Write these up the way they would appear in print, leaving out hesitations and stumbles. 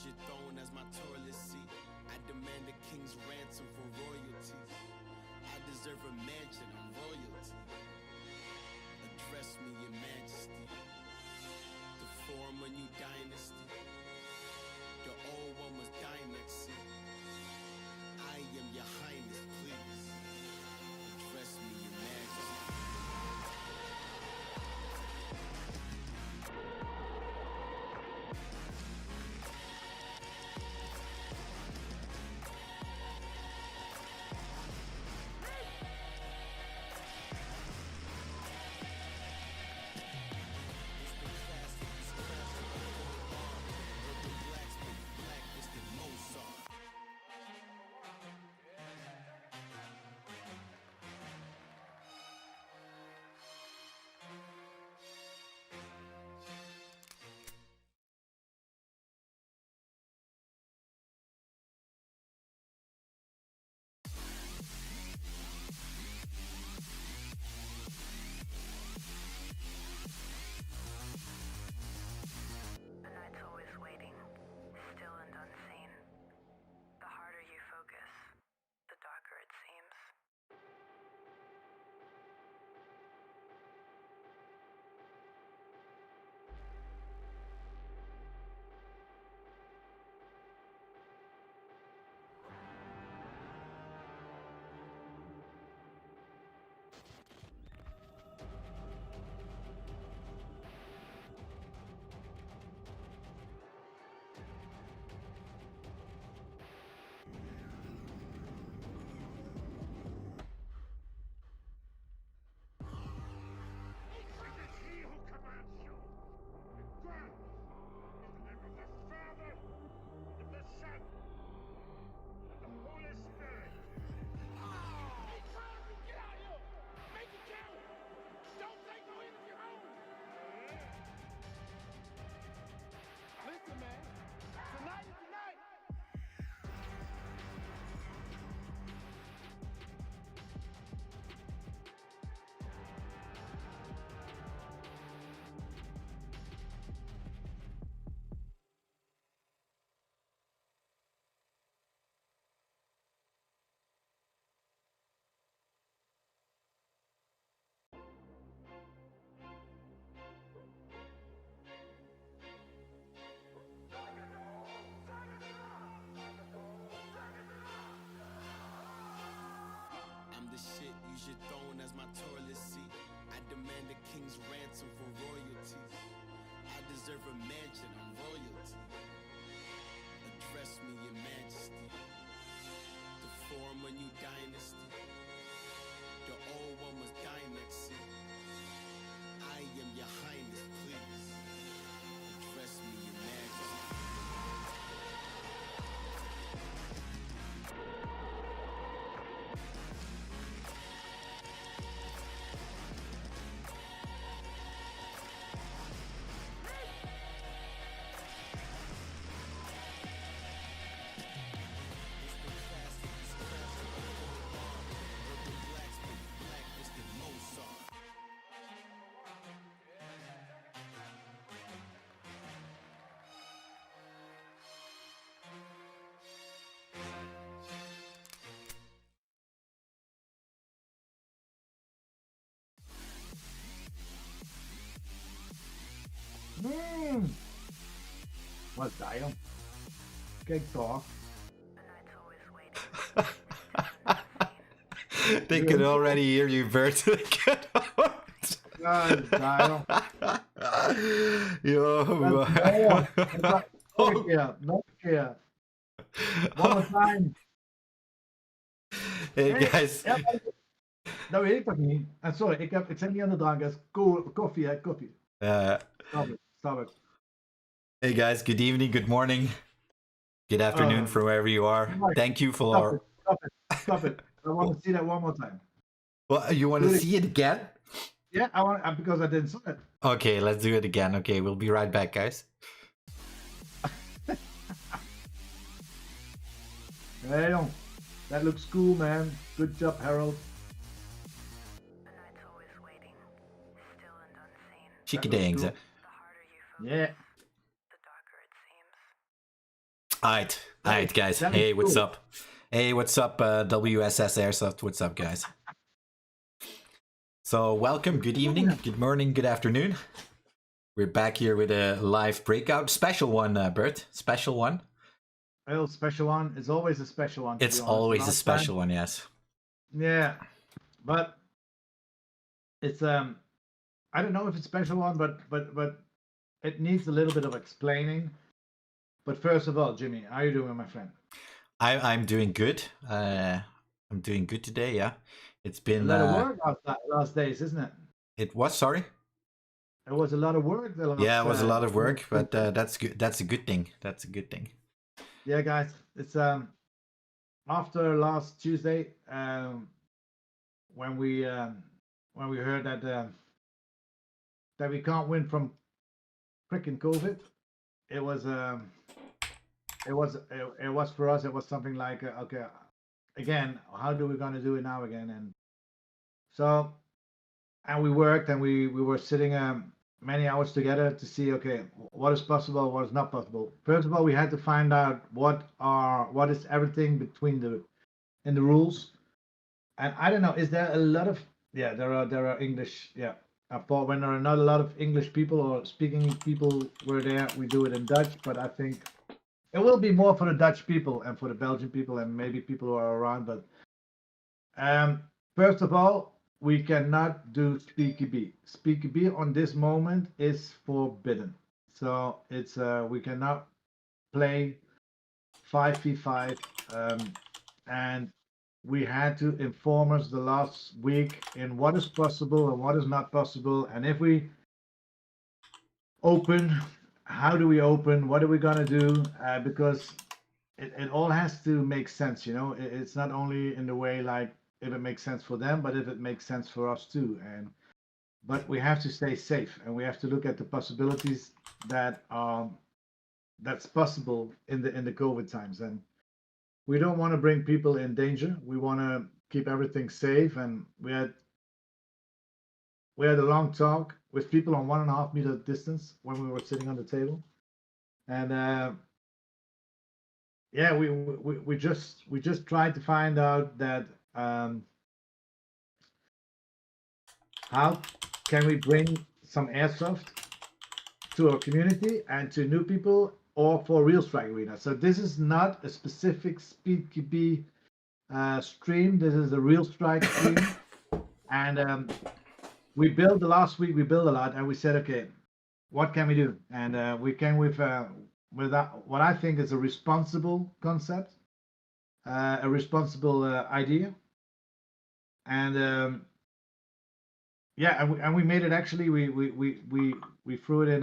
use your throne as my toilet seat. I demand a king's ransom for royalty. I deserve a mansion, I'm royalty. Address me, your majesty. The former new dynasty. The old one was dynasty. I am your highness, please. Address me, your majesty. The night's always waiting, still and unseen. The harder you focus, the darker it seems. I'm the shit, use your throne as my toilet seat. I demand a king's ransom for royalty. I deserve a mansion, I'm royalty. Address me, your majesty. The former new dynasty. The old one was dynasty. I am your highness, please. Address me, your majesty. Wat zei je? Kijk toch. The night's always waiting, still and unseen. They can already hear you, Bert. Ja, daar. Yo, Nog een keer, nog een keer. One more time. Hey Nee, guys. ja, dat weet ik toch niet. En sorry, ik zit niet aan de drank, het is koffie, hè, koffie. Stop it. Hey guys, good evening, good morning, good afternoon from wherever you are. Mike, Thank you for. Stop it. I want to see that one more time. Well, you want to Really? see it again? Yeah, I want because I didn't see it. Okay, let's do it again. Okay, we'll be right back, guys. Hey, jong. That looks cool, man. Good job, Harold. The night's always waiting, still and unseen. Chicken dings. cool. The harder you focus, Yeah. Alright, guys. Hey, what's up? Hey, what's up, WSS Airsoft? What's up, guys? So, welcome, good evening, good morning, good afternoon. We're back here with a live breakout. Special one, Bert. Special one. Well, special one. It's always a special one. It's always a special one, yes. Yeah, but it's I don't know if it's special one, but it needs a little bit of explaining. But first of all, Jimmy, how are you doing, my friend? I'm doing good. I'm doing good today. Yeah, it's been a lot of work last days, isn't it? It was sorry. It was a lot of work. Yeah, it was a lot of work, but that's good. That's a good thing. That's a good thing. Yeah, guys, it's after last Tuesday when we heard that we can't win from freaking COVID. It was for us. It was something like okay, again, how do we gonna do it now again? And so, and we worked and we were sitting many hours together to see okay, what is possible, what is not possible. First of all, we had to find out what is everything between in the rules. And I don't know, is there a lot of there are English for when there are not a lot of English people or speaking people were there, we do it in Dutch, but I think it will be more for the Dutch people and for the Belgian people and maybe people who are around. But first of all, we cannot do Speaky B. Speaky B on this moment is forbidden. So it's we cannot play 5v5 and we had to inform us the last week in what is possible and what is not possible. And if we open, how do we open? What are we gonna do? Because it all has to make sense, you know. It's not only in the way like if it makes sense for them, but if it makes sense for us too. But we have to stay safe and we have to look at the possibilities that that's possible in the COVID times. And we don't want to bring people in danger. We want to keep everything safe. And we had a long talk with people on 1.5 meter distance when we were sitting on the table. And we just tried to find out that how can we bring some airsoft to our community and to new people or for Realstrike Arena. So this is not a specific SpeedQB stream. This is a Realstrike stream. And we built a lot and we said, okay, what can we do? And we came with what I think is a responsible concept, a responsible idea. And and we made it actually, we threw it in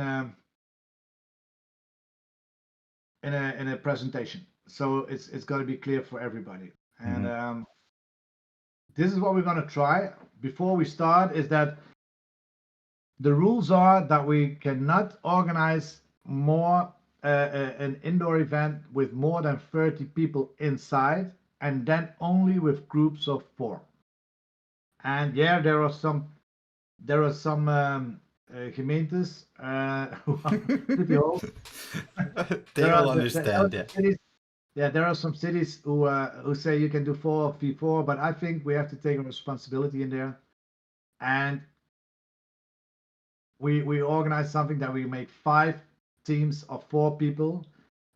a presentation, so it's going to be clear for everybody. And this is what we're going to try before we start, is that the rules are that we cannot organize more an indoor event with more than 30 people inside, and then only with groups of 4. And there are some gemeentes who are pretty old. They will understand. There are some cities who say you can do 4v4, but I think we have to take a responsibility in there, and we organize something that we make 5 teams of 4 people,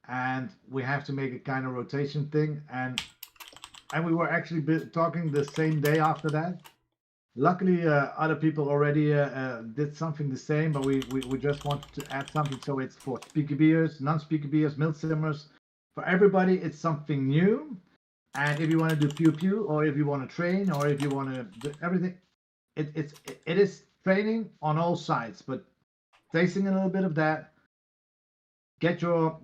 and we have to make a kind of rotation thing, and we were actually talking the same day after that. Luckily, other people already did something the same, but we just wanted to add something. So it's for speaker beers, non-speaker beers, milsimmers. For everybody, it's something new. And if you want to do pew-pew, or if you want to train, or if you want to do everything, it is training on all sides, but tasting a little bit of that. Get your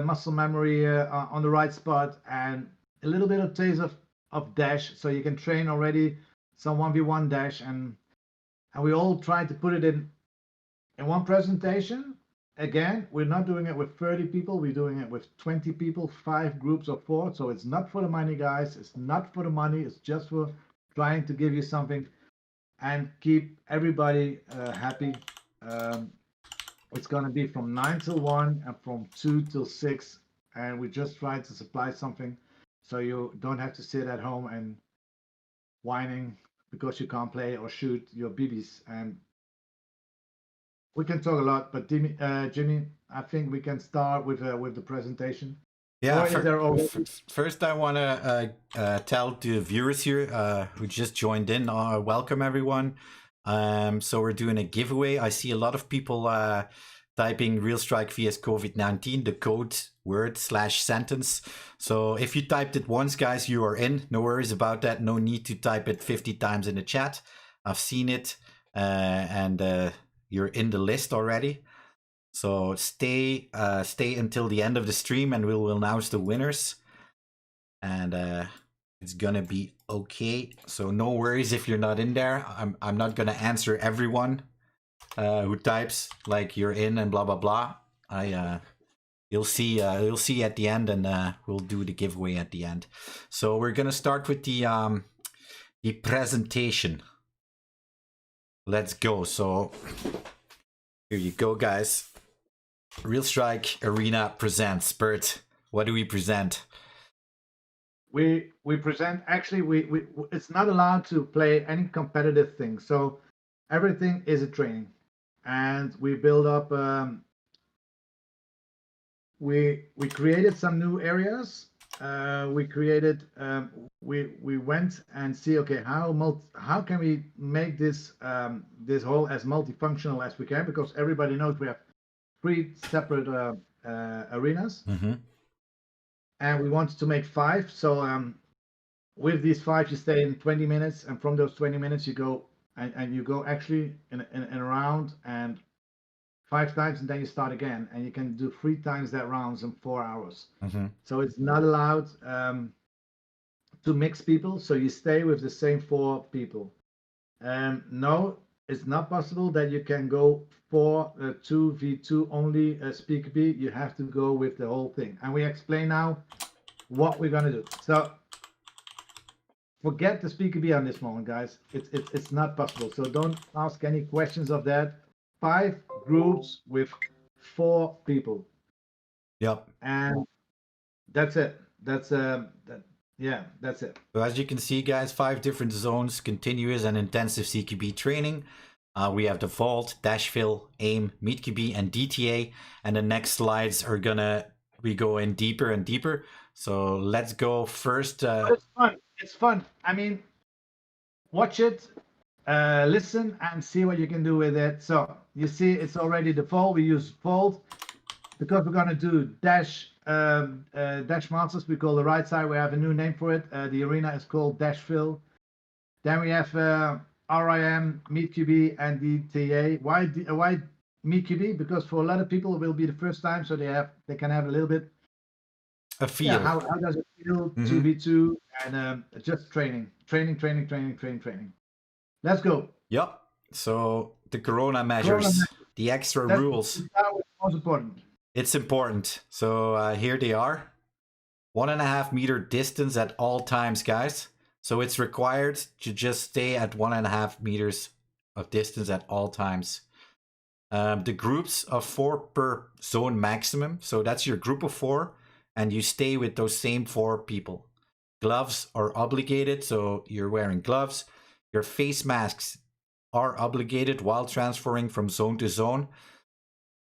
muscle memory on the right spot, and a little bit of taste of dash, so you can train already some 1v1 dash, and we all try to put it in one presentation. Again, we're not doing it with 30 people, we're doing it with 20 people, 5 groups of 4. So it's not for the money, guys. It's not for the money. It's just for trying to give you something and keep everybody happy. It's going to be from 9 till 1 and from 2 till 6 and we just try to supply something so you don't have to sit at home and whining because you can't play or shoot your BBs. And we can talk a lot, but Jimmy, I think we can start with the presentation. Yeah, Or is there already? first I want to tell the viewers here who just joined in, welcome everyone. So we're doing a giveaway. I see a lot of people typing Realstrike vs COVID-19, the code word / sentence. So if you typed it once, guys, you are in. No worries about that. No need to type it 50 times in the chat. I've seen it, and you're in the list already. So stay until the end of the stream, and we'll announce the winners. And it's gonna be okay. So no worries if you're not in there. I'm not gonna answer everyone who types like you're in and blah blah blah. You'll see at the end, and we'll do the giveaway at the end. So we're gonna start with the presentation. Let's go. So here you go, guys. Realstrike Arena presents. Bert, what do we present? We present, actually, we it's not allowed to play any competitive thing. So everything is a training, and we build up. We created some new areas. We created. We went and see, okay, how can we make this this hall as multifunctional as we can, because everybody knows we have 3 separate arenas. Mm-hmm. And we wanted to make 5. So with these 5, you stay in 20 minutes, and from those 20 minutes, you go and you go actually in a round and 5 times, and then you start again, and you can do 3 times that rounds in 4 hours. Mm-hmm. So it's not allowed to mix people. So you stay with the same 4 people. No, it's not possible that you can go for 2v2 only speaker B. You have to go with the whole thing. And we explain now what we're gonna do. So forget the speaker B on this moment, guys. It's not possible. So don't ask any questions of that. 5 groups with 4 people. Yep. And that's it. That's yeah, that's it. So as you can see, guys, 5 different zones, continuous and intensive CQB training. We have the Vault, Dashfill, AIM, MeetQB, and DTA. And the next slides are gonna be going deeper and deeper. So let's go first. It's fun. It's fun. I mean, watch it, listen, and see what you can do with it. So you see, it's already the Vault. We use Vault because we're gonna do Dash Masters. We call the right side. We have a new name for it. The arena is called Dashfill. Then we have RIM, MeetQB, and DTA. Why MeetQB? Because for a lot of people, it will be the first time, so they can have a little bit A feel. Yeah, how does it feel to be 2 and just training. Let's go. Yep. So the Corona measures, the extra rules. That was most important. It's important. So here they are. 1.5 meter distance at all times, guys. So it's required to just stay at 1.5 meters of distance at all times. The groups of 4 per zone maximum. So that's your group of 4, and you stay with those same 4 people. Gloves are obligated, so you're wearing gloves. Your face masks are obligated while transferring from zone to zone.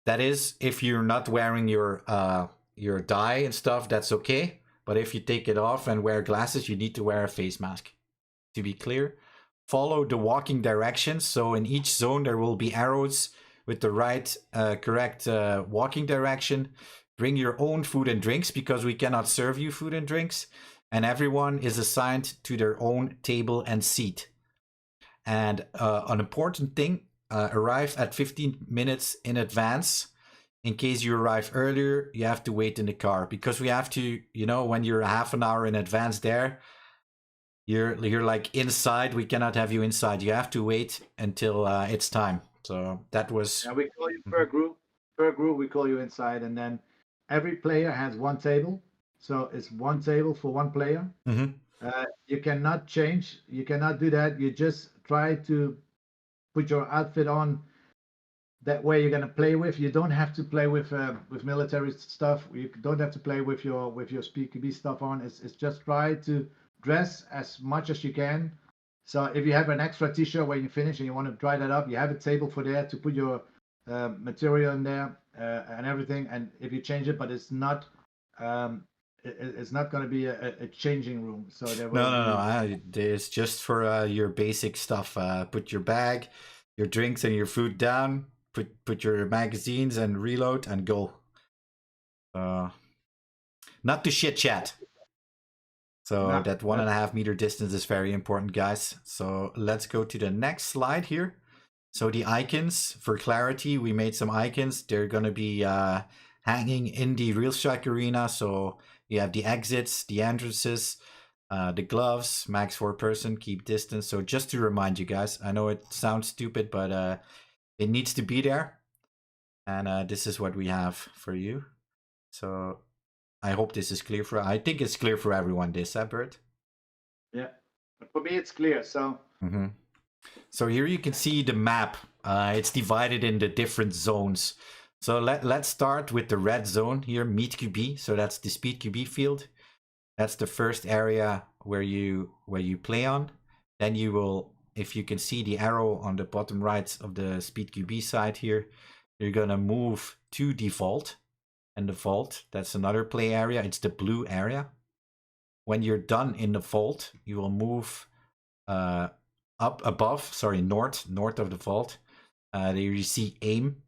That is, if you're not wearing your dye and stuff, that's okay. But if you take it off and wear glasses, you need to wear a face mask. To be clear, follow the walking directions. So in each zone, there will be arrows with the right, correct walking direction. Bring your own food and drinks, because we cannot serve you food and drinks. And everyone is assigned to their own table and seat. And an important thing, arrive at 15 minutes in advance. In case you arrive earlier, you have to wait in the car, because we have to, you know, when you're half an hour in advance there, you're like inside. We cannot have you inside. You have to wait until it's time. So that was. Yeah, we call you per group. Per group, we call you inside, and then every player has 1 table. So it's 1 table for 1 player. You cannot change. You cannot do that. You just try to put your outfit on that way you're gonna play with. You don't have to play with military stuff. You don't have to play with your SpeedQB stuff on. It's just try to dress as much as you can. So if you have an extra T-shirt when you finish and you want to dry that up, you have a table for there to put your material in there and everything. And if you change it, but it's not it's not going to be a changing room. So there will no. It's just for your basic stuff. Put your bag, your drinks, and your food down. Put your magazines and reload and go. Not to shit chat. So No, that 1.5 meter distance is very important, guys. So let's go to the next slide here. So the icons, for clarity, we made some icons. They're going to be hanging in the Realstrike arena. So you have the exits, the entrances, the gloves, max 4 person, keep distance. So just to remind you guys, I know it sounds stupid, but it needs to be there. And this is what we have for you. So I hope this is clear for. I think it's clear for everyone. This, Bert. Yeah, for me it's clear. So. So here you can see the map. It's divided into different zones. So let's start with the red zone here, Meet QB. So that's the Speed QB field. That's the first area where you play on. Then you will, if you can see the arrow on the bottom right of the Speed QB side here, you're gonna move to the vault. And the vault, that's another play area. It's the blue area. When you're done in the vault, you will move up above, sorry, north of the vault. There you see aim.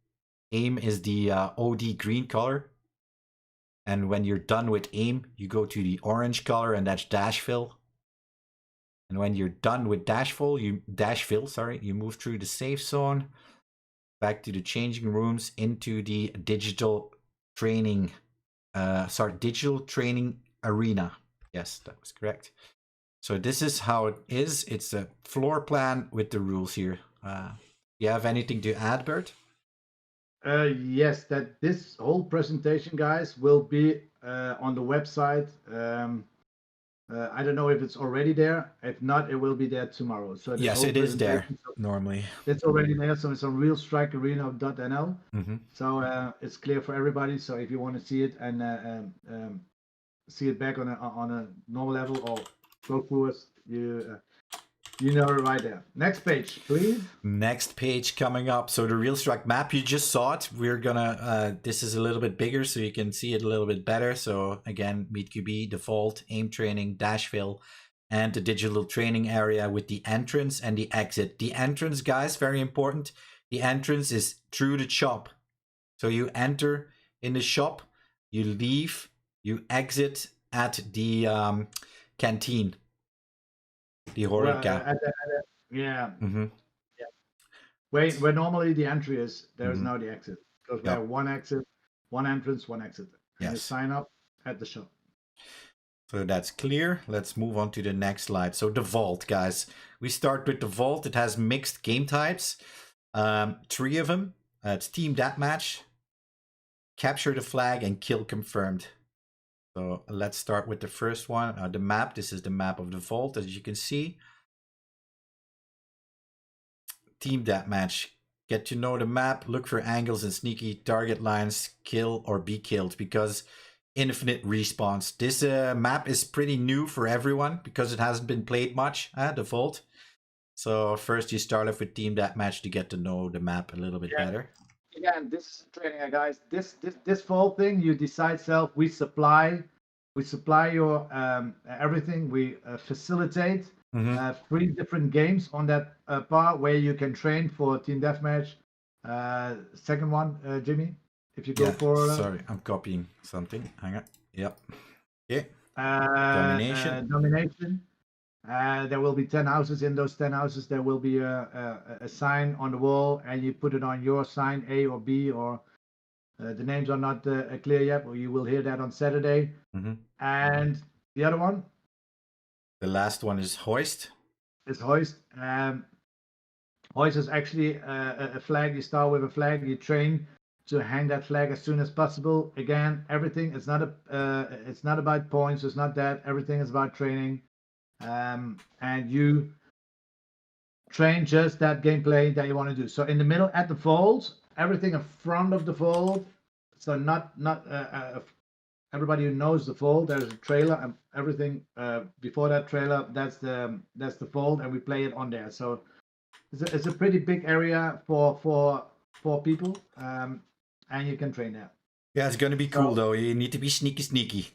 Aim is the OD green color. And when you're done with aim, you go to the orange color, and that's dash fill. And when you're done with dash fill, you move through the safe zone, back to the changing rooms, into the digital training arena. Yes, that was correct. So this is how it is. It's a floor plan with the rules here. You have anything to add, Bert? Yes, that this whole presentation, guys, will be on the website. I don't know if it's already there. If not, it will be there tomorrow. So yes, it is there normally. It's already there. So it's on realstrikearena.nl. So it's clear for everybody. So if you want to see it and see it back on a normal level or go through us, you know it right there. Next page, please. Next page coming up. So the Realstrike map, you just saw it. We're gonna, this is a little bit bigger so you can see it a little bit better. So again, Meet QB, default, aim training, dash fill, and the digital training area with the entrance and the exit. The entrance, guys, very important. The entrance is through the shop. So you enter in the shop, you leave, you exit at the canteen. The Horeca. Yeah. Where normally the entry is, there is now the exit. Because we have one exit, one entrance, one exit. And you sign up at the shop. So that's clear. Let's move on to the next slide. So the vault, guys. We start with the vault. It has mixed game types. 3 of them. It's team deathmatch, capture the flag, and kill confirmed. So let's start with the first one, the map. This is the map of the vault, as you can see. Team deathmatch. Get to know the map, look for angles and sneaky target lines, kill or be killed, because infinite respawns. This map is pretty new for everyone because it hasn't been played much, the vault. So first you start off with team deathmatch to get to know the map a little bit better. Again, this is training, guys. This vault thing, you decide self. We supply your everything. We facilitate 3 different games on that part where you can train for team deathmatch. Second one, Jimmy, if you go for. Sorry, I'm copying something. Hang on. Yep. Okay. Domination. Domination. There will be 10 houses. In those 10 houses, there will be a sign on the wall, and you put it on your sign, A or B, or the names are not clear yet, but you will hear that on Saturday. And the other one? The last one is hoist. It's hoist. Hoist is actually a flag. You start with a flag. You train to hang that flag as soon as possible. Again, everything. It's not about points. It's not that. Everything is about training. And you train just that gameplay that you want to do. So in the middle at the vault, everything in front of the fold. So not everybody who knows the fold. There's a trailer and everything before that trailer. That's the fold, and we play it on there. So it's a pretty big area for people, and you can train there. Yeah, it's gonna be cool So- though. You need to be sneaky.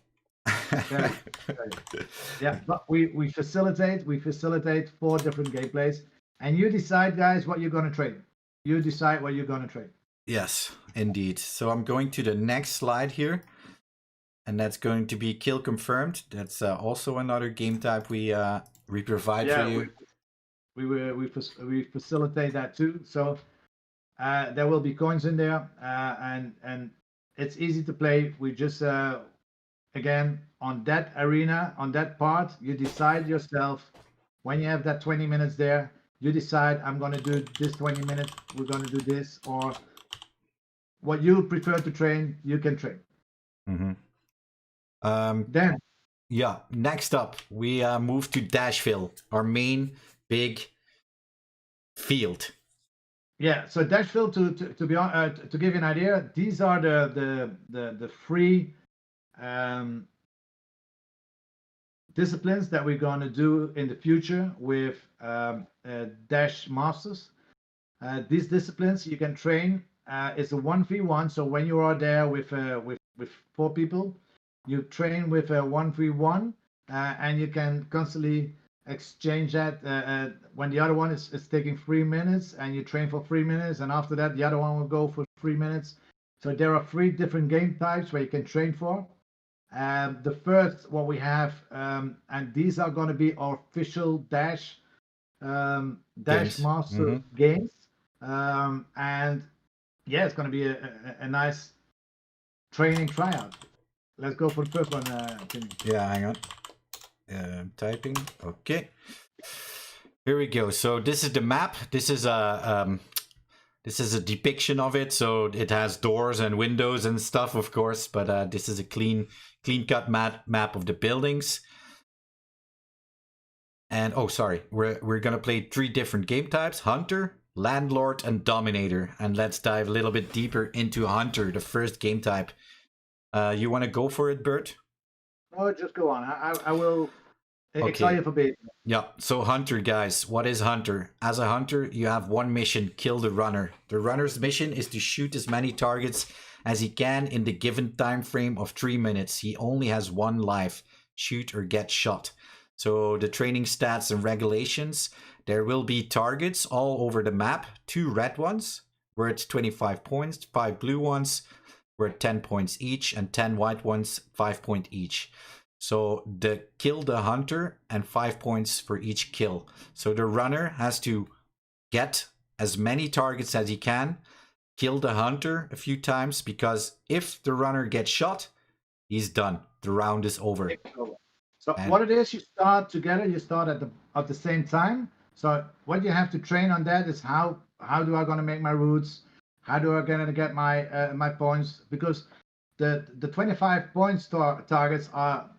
Very, very. Yeah, but we facilitate 4 different gameplays, and you decide, guys, what you're gonna train. You decide what you're gonna train. Yes, indeed. So I'm going to the next slide here, and that's going to be kill confirmed. That's also another game type we provide for you. We facilitate that too. So there will be coins in there, and it's easy to play. We just again on that arena, on that part, you decide yourself when you have that 20 minutes there. You decide, I'm going to do this 20 minutes. We're going to do this, or what you prefer to train, you can train. Then yeah, next up we move to Dashville, our main big field. yeah, so Dashville, to be on, to give you an idea, these are the free disciplines that we're going to do in the future with Dash Masters. These disciplines you can train. It's a 1v1, so when you are there with 4 people, you train with a 1v1, and you can constantly exchange that when the other one is taking 3 minutes, and you train for 3 minutes, and after that the other one will go for 3 minutes. So there are 3 different game types where you can train for. The first what we have, and these are going to be our official Dash Master games, and yeah, it's going to be a nice training tryout. Let's go for the first one, Timmy. Yeah, hang on. Typing. Okay. Here we go. So this is the map. This is a depiction of it. So it has doors and windows and stuff, of course. But this is a clean cut map of the buildings. And oh, sorry, we're gonna play 3 different game types: Hunter, Landlord, and Dominator. And let's dive a little bit deeper into Hunter, the first game type. You want to go for it, Bert? Oh, just go on. I will excite you for being. Yeah, so Hunter, guys, what is Hunter? As a Hunter, you have one mission: kill the runner. The runner's mission is to shoot as many targets as he can in the given time frame of 3 minutes. He only has 1 life: shoot or get shot. So the training stats and regulations, there will be targets all over the map: 2 red ones worth 25 points, 5 blue ones worth 10 points each, and 10 white ones 5 points each. So the kill the hunter and 5 points for each kill. So the runner has to get as many targets as he can, kill the hunter a few times, because if the runner gets shot, he's done. The round is over. So what it is, you start together, you start at the same time. So what you have to train on that is how do I going to make my routes? How do I going to get my my points? Because the 25 points targets are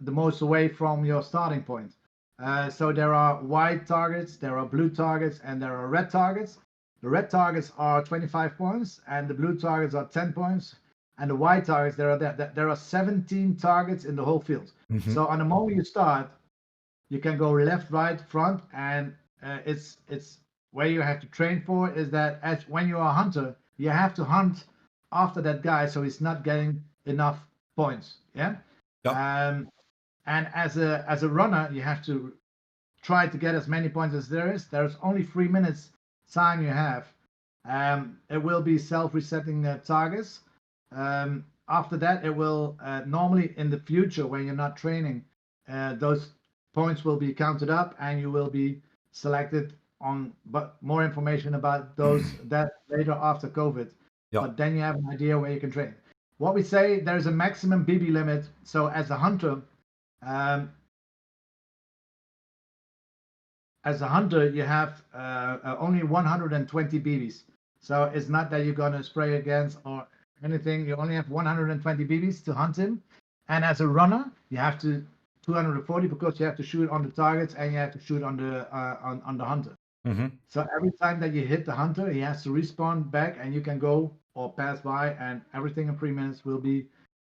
the most away from your starting point. So there are white targets, there are blue targets, and there are red targets. The red targets are 25 points, and the blue targets are 10 points. And the white targets, there are 17 targets in the whole field. Mm-hmm. So on the moment you start, you can go left, right, front, and it's where you have to train for is that when you are a hunter, you have to hunt after that guy, so he's not getting enough points. Yeah. Yep. And as a runner, you have to try to get as many points as there is. There's only 3 minutes time you have. It will be self-resetting targets. After that, it will normally in the future, when you're not training, those points will be counted up and you will be selected on. But more information about that later after COVID. Yep. But then you have an idea where you can train. What we say, there's a maximum BB limit. So as a hunter, you have only 120 BBs. So it's not that you're gonna spray against or anything. You only have 120 BBs to hunt him. And as a runner, you have to 240 because you have to shoot on the targets and you have to shoot on the hunter. So every time that you hit the hunter, he has to respawn back, and you can go or pass by, and everything in 3 minutes will be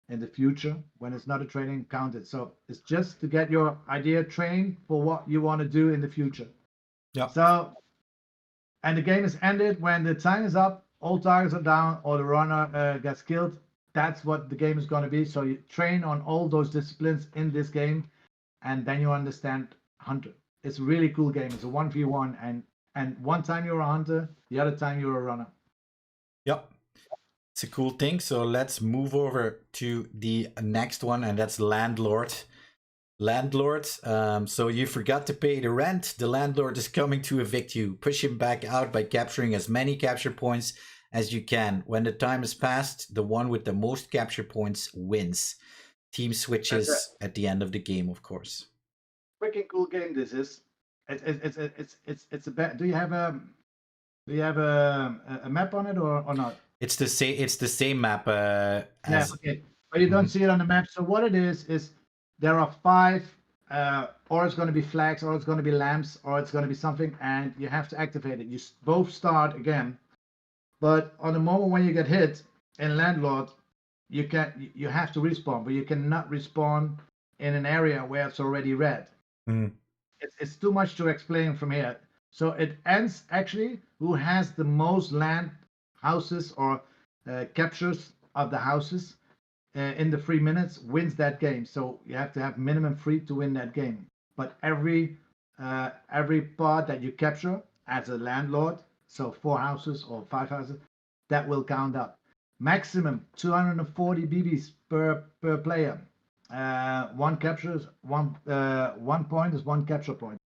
in the future when it's not a training counted. So it's just to get your idea trained for what you want to do in the future. Yeah. So, and the game is ended when the time is up, all targets are down, or the runner gets killed. That's what the game is going to be. So you train on all those disciplines in this game, and then you understand hunter. It's a really cool game. It's a 1v1, and one time you're a hunter, the other time you're a runner. Yep. It's a cool thing. So let's move over to the next one, and that's Landlord. Landlord. So you forgot to pay the rent. The landlord is coming to evict you. Push him back out by capturing as many capture points as you can. When the time has passed, the one with the most capture points wins. Team switches at the end of the game, of course. Freaking cool game this is. It's a bit. Do you have a map on it or not? It's the same map as. Yeah, okay. But you don't see it on the map. So what it is there are 5, or it's going to be flags, or it's going to be lamps, or it's going to be something, and you have to activate it. You both start again, but on the moment when you get hit in Landlord, you have to respawn, but you cannot respawn in an area where it's already red. It's too much to explain from here. So it ends actually who has the most land houses or captures of the houses in the 3 minutes wins that game. So you have to have minimum 3 to win that game. But every part that you capture as a landlord, so 4 houses or 5 houses, that will count up. Maximum 240 BBs per player. One captures one point is 1 capture point.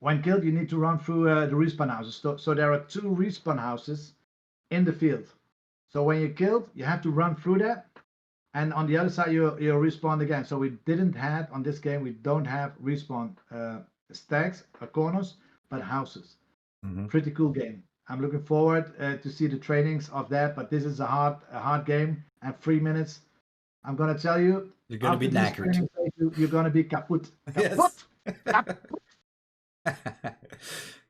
When killed, you need to run through the respawn houses. So there are 2 respawn houses in the field. So when you're killed, you have to run through that, and on the other side you're respawned again. So we didn't have on this game. We don't have respawn stacks or corners, but houses. Pretty cool game. I'm looking forward to see the trainings of that. But this is a hard game, and 3 minutes. I'm gonna tell you, you're gonna be knackered. You're gonna be kaput. Yes.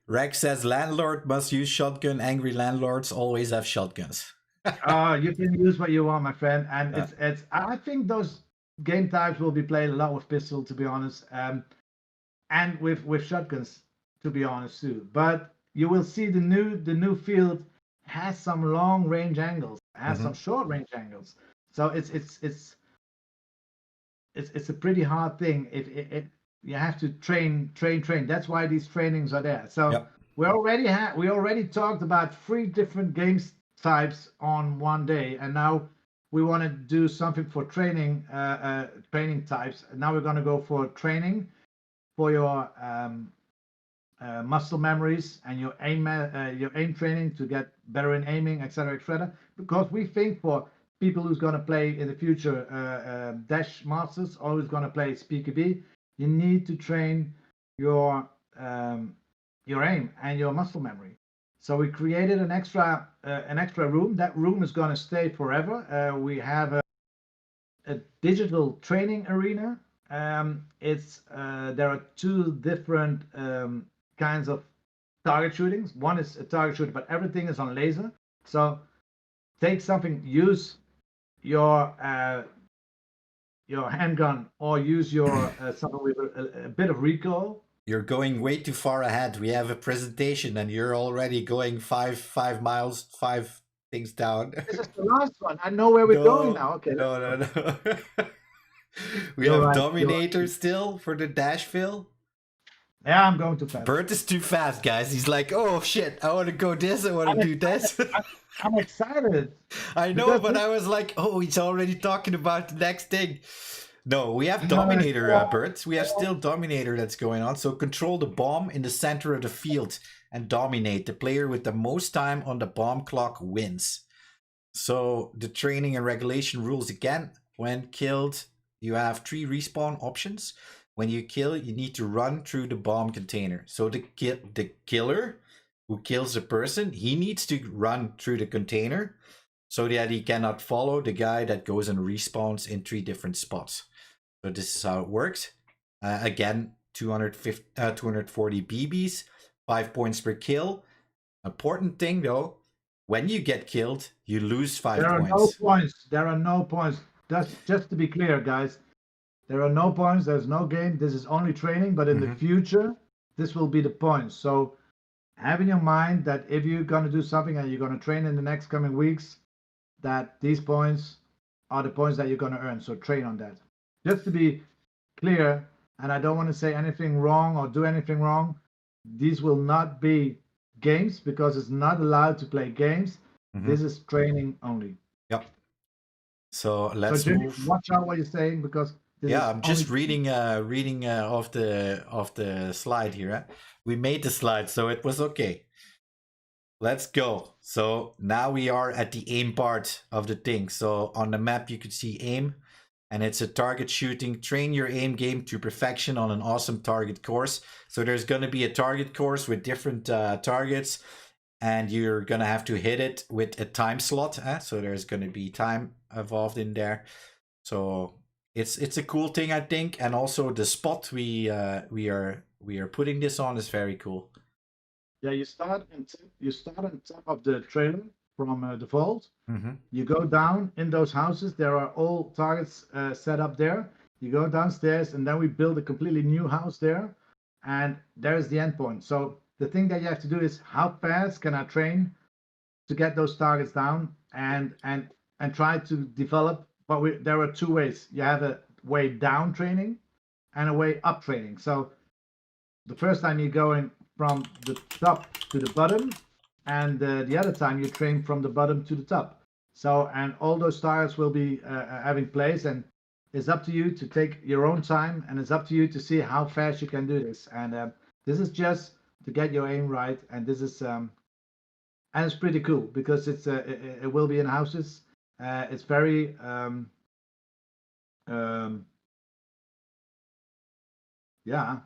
Rex says landlord must use shotgun. Angry landlords always have shotguns. You can use what you want, my friend, and it's. I think those game types will be played a lot with pistol, to be honest, and with shotguns, to be honest too. But you will see the new field has some long range angles, has some short range angles. So it's a pretty hard thing. If you have to train. That's why these trainings are there. So we already talked about 3 different games types on one day, and now we want to do something for training types. Now we're going to go for training for your muscle memories and your aim training to get better in aiming, etc. Because we think for people who's going to play in the future Dash Masters or who's going to play SpeakerB, you need to train your aim and your muscle memory. So we created an extra room. That room is going to stay forever. We have a digital training arena. There are 2 different kinds of target shootings. One is a target shooter, but everything is on laser. So take something, use your handgun, or use your something with a bit of recoil. You're going way too far ahead. We have a presentation and you're already going 5 miles, 5 things down. This is the last one. I know where we're going now. Okay. No. We have Dominator still for the dash fill. Yeah, I'm going too fast. Bert is too fast, guys. He's like, oh shit, I want to go this, I want to do this. I'm excited. I know, but I was like, oh, he's already talking about the next thing. No, we have Dominator, Bert. We have still Dominator that's going on. So control the bomb in the center of the field and dominate. The player with the most time on the bomb clock wins. So the training and regulation rules again. When killed, you have 3 respawn options. When you kill, you need to run through the bomb container. So the killer who kills the person, he needs to run through the container so that he cannot follow the guy that goes and respawns in 3 different spots. So this is how it works. Again, 240 BBs, 5 points per kill. Important thing though, when you get killed, you lose 5 There are points. no points. There are no points. That's just to be clear, guys. There are no points. There's no game. This is only training. But in the future, this will be the points. So have in your mind that if you're going to do something and you're going to train in the next coming weeks, that these points are the points that you're going to earn. So train on that. Just to be clear, and I don't want to say anything wrong or do anything wrong, these will not be games because it's not allowed to play games. This is training only. Yep. So let's Jimmy, move. watch out what you're saying because this is I'm just only... reading off the slide here. Huh? We made the slide, so it was okay. Let's go. So now we are at the aim part of the thing. So on the map you could see aim, and it's a target shooting. Train your aim game to perfection on an awesome target course. So there's going to be a target course with different targets, and you're going to have to hit it with a time slot. So there's going to be time involved in there. So it's a cool thing, I think, and also the spot we are putting this on is very cool. Yeah, you start on top of the trailer from the vault. Mm-hmm. You go down in those houses. There are all targets set up there. You go downstairs, and then we build a completely new house there, and there's the end point. So the thing that you have to do is how fast can I train to get those targets down and try to develop. But there are two ways. You have a way down training and a way up training. So the first time you're going from the top to the bottom, and the other time you train from the bottom to the top. So, and all those targets will be having place, and it's up to you to take your own time, and it's up to you to see how fast you can do this. And this is just to get your aim right, and this is and it's pretty cool because it will be in houses. It's very yeah.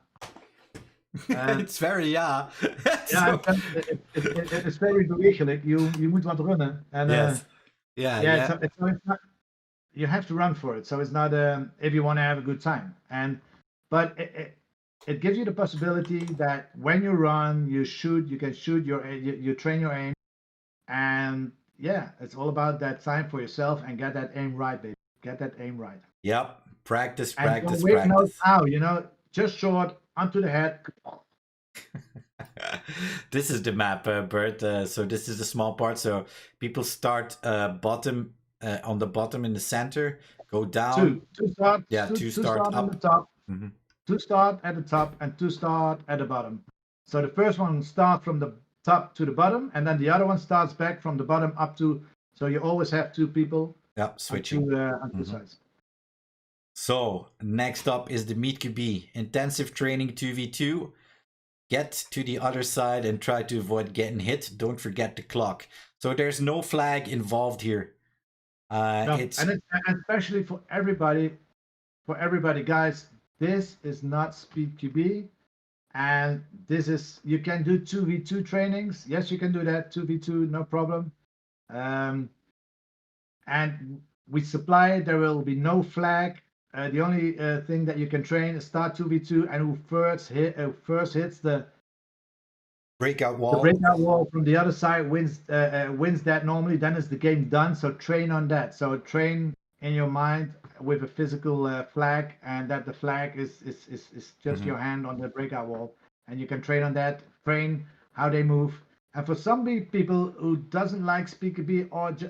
It's very Ja, So- het is very bewegelijk. Je moet wat runnen. And yes. Yeah. So it's not, you have to run for it. So it's not if you want to have a good time. But it gives you the possibility that when you run, you shoot, you can shoot you train your aim, and yeah, it's all about that time for yourself and get that aim right, baby. Get that aim right. Yep. Practice. And don't wait no how, just short onto the head. This is the map, Bert. So this is the small part. So people start bottom on the bottom in the center, go down. Two start. Yeah, two start start on up. the top. Mm-hmm. Two start at the top and two start at the bottom. So the first one starts from the top to the bottom, and then the other one starts back from the bottom up to. So you always have two people. Yeah, switching on two sides. So next up is the Meet QB intensive training 2v2. Get to the other side and try to avoid getting hit. Don't forget the clock. So there's no flag involved here. It's and especially for everybody, guys. This is not Speed QB, and this is you can do 2v2 trainings. Yes, you can do that 2v2, no problem. And we supply it. There will be no flag. The only thing that you can train is start 2v2, and who first hits the breakout wall. The breakout wall from the other side wins that normally. Then is the game done. So train on that. So train in your mind with a physical flag, and that the flag is just your hand on the breakout wall, and you can train on that. Train how they move. And for some people who doesn't like Speaker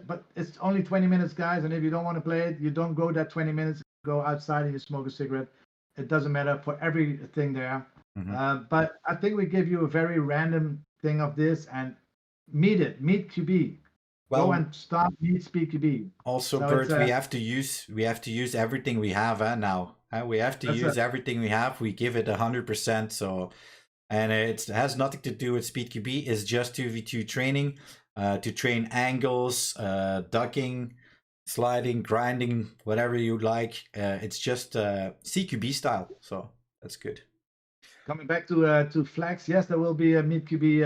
but it's only 20 minutes, guys. And if you don't want to play it, you don't go that 20 minutes. Go outside and you smoke a cigarette. It doesn't matter for everything there. But I think we give you a very random thing of this, and meet QB. Go and start meet Speed QB. Also, so Bert, we have to use everything we have now. We have to use everything we have. We give it 100%. So. And it has nothing to do with Speed QB. It's just 2v2 training to train angles, ducking, sliding, grinding, whatever you like. It's just CQB style, so that's good. Coming back to flags, yes, there will be a Meet QB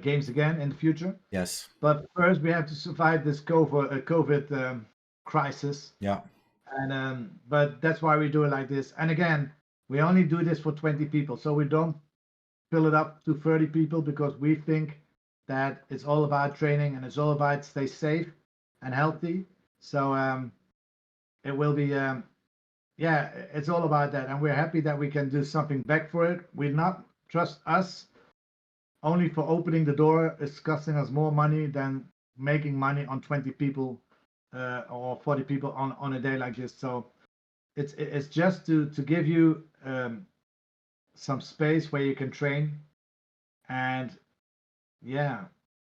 games again in the future. Yes. But first, we have to survive this COVID crisis. Yeah. And but that's why we do it like this. And again, we only do this for 20 people, so we don't fill it up to 30 people because we think that it's all about training and it's all about stay safe and healthy. So it will be yeah, it's all about that, and we're happy that we can do something back for it. We not trust us only for opening the door is costing us more money than making money on 20 people or 40 people on a day like this. So it's just to give you some space where you can train and yeah,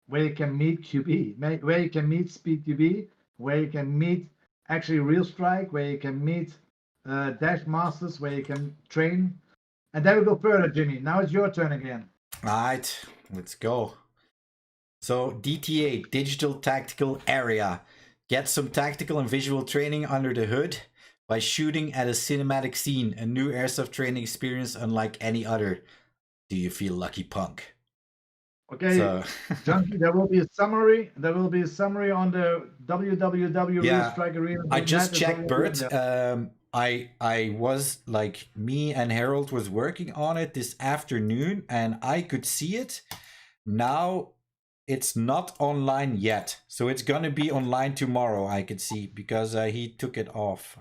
where you can meet QB, where you can meet Speed QB, where you can meet actually Realstrike, where you can meet Dash Masters, where you can train. And then we go further, Jimmy. Now it's your turn again. All right, let's go. So DTA, Digital Tactical Area. Get some tactical and visual training under the hood by shooting at a cinematic scene, a new airsoft training experience unlike any other. Do you feel lucky, punk? Okay, so, Junkie, there will be a summary. There will be a summary on the www. Yeah, Realstrike Arena. I just checked, Bert. I was like, me and Harold was working on it this afternoon, and I could see it. Now it's not online yet, so it's gonna be online tomorrow. I could see because he took it off.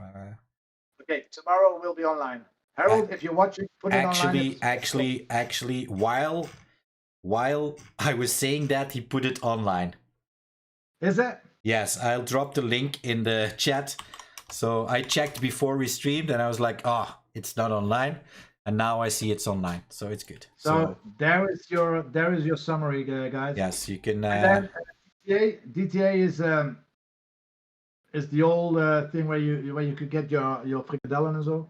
Okay, tomorrow will be online. Harold, if you're watching, put it online. Actually, while I was saying that, he put it online. Is it? Yes, I'll drop the link in the chat. So I checked before we streamed, and I was like, "Oh, it's not online," and now I see it's online, so it's good. So there is your summary, guys. Yes, you can. And then DTA is the old thing where you could get your frikadellen and so,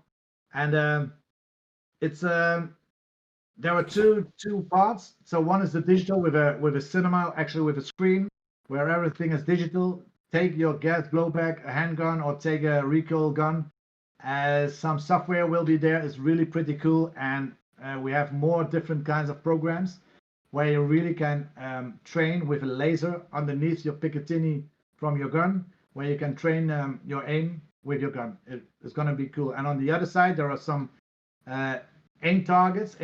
and it's there are two parts. So one is the digital with a cinema, actually with a screen where everything is digital. Take your gas blowback, a handgun, or take a recoil gun. Some software will be there. It's really pretty cool, and we have more different kinds of programs where you really can train with a laser underneath your Picatinny from your gun, where you can train your aim with your gun. It's going to be cool. And on the other side, there are some aim targets,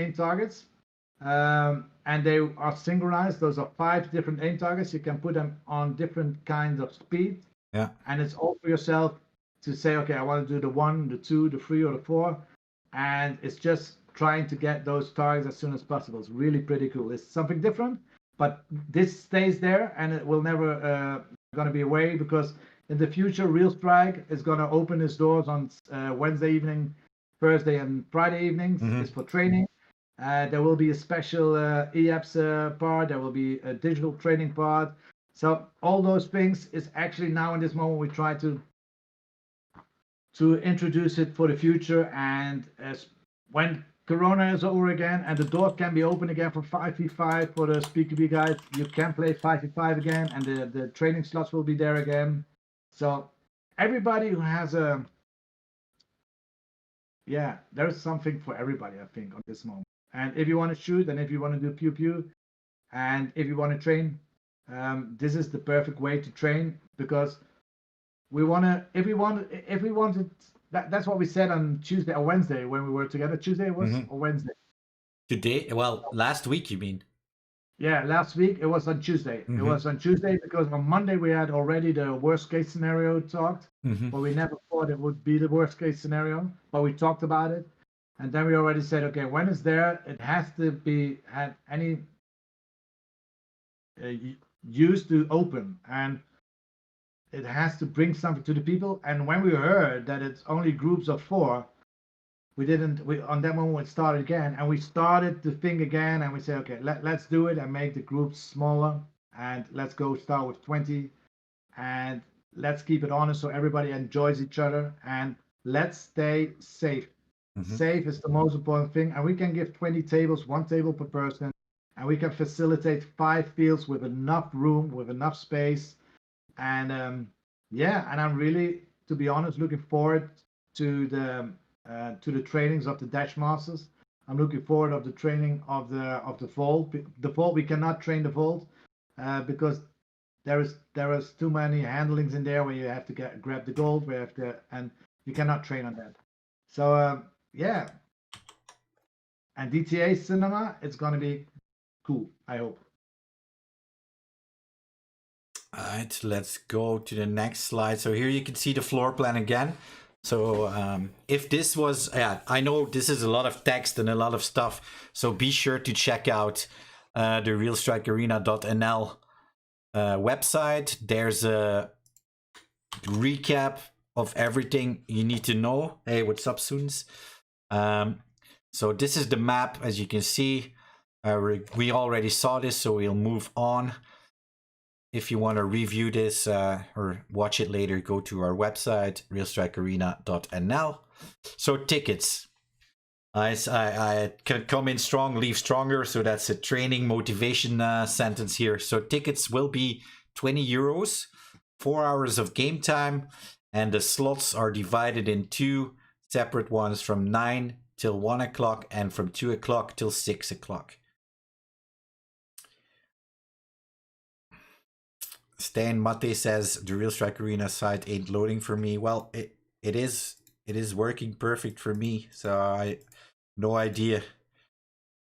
and they are synchronized. Those are 5 different aim targets. You can put them on different kinds of speed. Yeah. And it's all for yourself to say, okay, I want to do the 1, the 2, the 3, or the 4. And it's just trying to get those targets as soon as possible. It's really pretty cool. It's something different, but this stays there and it will never going to be away, because in the future, Realstrike is going to open its doors on Wednesday evening, Thursday and Friday evenings. It's for training. There will be a special EAPS part. There will be a digital training part. So all those things is actually now in this moment we try to introduce it for the future. And as when Corona is over again and the doors can be open again for 5v5 for the SpeakTV guys, you can play 5v5 again, and the training slots will be there again. So everybody who has a there's something for everybody, I think, on this moment. And if you want to shoot, and if you want to do pew pew, and if you want to train, this is the perfect way to train, because we want to. If we wanted, that's what we said on Tuesday or Wednesday when we were together. Tuesday it was or Wednesday. Today, well, last week you mean? Yeah, last week it was on Tuesday. It was on Tuesday because on Monday we had already the worst case scenario talked, but we never thought it would be the worst case scenario. But we talked about it, and then we already said, okay, when it's there, it has to be had any use to open, and it has to bring something to the people. And when we heard that it's only groups of 4, we on that moment we started again, and we started to think again, and we said, okay, let's do it and make the groups smaller, and let's go start with 20, and let's keep it honest so everybody enjoys each other, and let's stay safe. Safe is the most important thing, and we can give 20 tables, 1 table per person, and we can facilitate 5 fields with enough room, with enough space, and and I'm really, to be honest, looking forward to the trainings of the Dash Masters. I'm looking forward of the training of the Vault. The Vault, we cannot train the Vault because there is too many handlings in there where you have to grab the gold, where you have to, and you cannot train on that. So yeah, and DTA cinema, it's gonna be cool. I hope. All right, let's go to the next slide. So here you can see the floor plan again. So if this was, yeah, I know this is a lot of text and a lot of stuff. So be sure to check out the realstrikearena.nl website. There's a recap of everything you need to know. Hey, what's up, students? So this is the map, as you can see. We already saw this, so we'll move on. If you want to review this or watch it later, go to our website, realstrikearena.nl. So tickets. I can come in strong, leave stronger. So that's a training motivation sentence here. So tickets will be 20 euros, 4 hours of game time. And the slots are divided in two separate ones from 9 till 1 o'clock and from 2 o'clock till 6 o'clock. Stan Mate says the Realstrike Arena site ain't loading for me. Well, it is working perfect for me, so I no idea.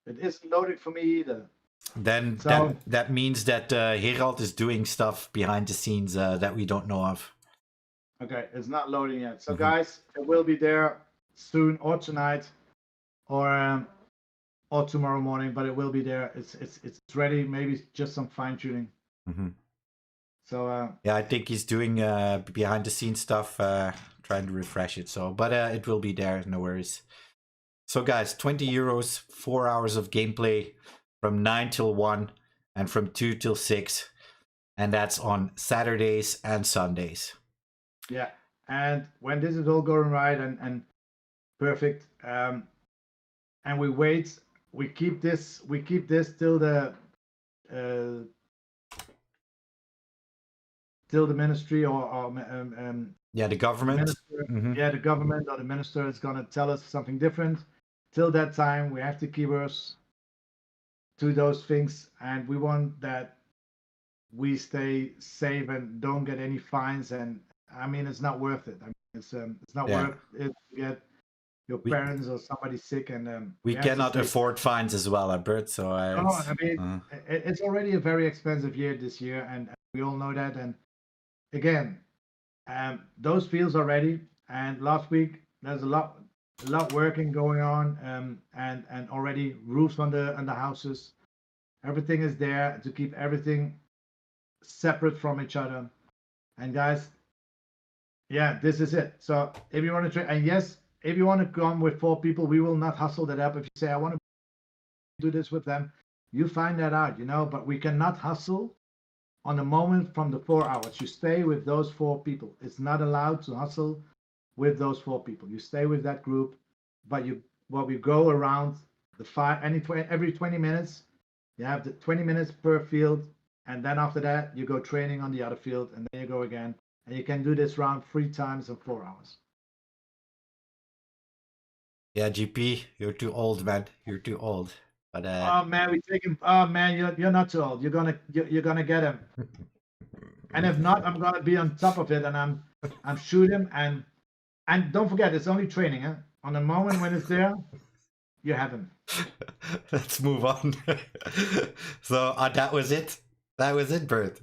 It isn't loading for me either. Then so, that means that Herald is doing stuff behind the scenes that we don't know of. Okay, it's not loading yet. So guys, it will be there soon, or tonight, or tomorrow morning. But it will be there. It's ready. Maybe just some fine tuning. So yeah, I think he's doing behind the scenes stuff, trying to refresh it. So, but it will be there. No worries. So guys, 20 euros, 4 hours of gameplay from 9 till 1 and from 2 till 6. And that's on Saturdays and Sundays. Yeah, and when this is all going right and perfect, and we keep this till the ministry or yeah, the government. Yeah, the government or the minister is going to tell us something different. Till that time, we have to keep us to those things, and we want that we stay safe and don't get any fines. And I mean, it's not worth it. I mean, it's not worth it to get your parents or somebody sick, and we cannot afford fines as well, Bert. So I mean, it's already a very expensive year this year, and we all know that. And again, those fields are ready. And last week there's a lot working going on, and already roofs on the houses. Everything is there to keep everything separate from each other. And guys, yeah, this is it. So if you want to train, and yes, if you want to come with 4 people, we will not hustle that up. If you say I want to do this with them, you find that out, but we cannot hustle on the moment from the 4 hours. You stay with those 4 people. It's not allowed to hustle with those 4 people. You stay with that group, but we go around the every 20 minutes. You have the 20 minutes per field, and then after that you go training on the other field, and then you go again, and you can do this round 3 times in 4 hours. Yeah, GP, you're too old, man. You're too old. But oh man, we take him. Oh man, you're not too old. You're gonna get him. And if not, I'm gonna be on top of it, and I'm shoot him, and don't forget, it's only training. Huh? On the moment when it's there, you have him. Let's move on. So that was it. That was it, Bert.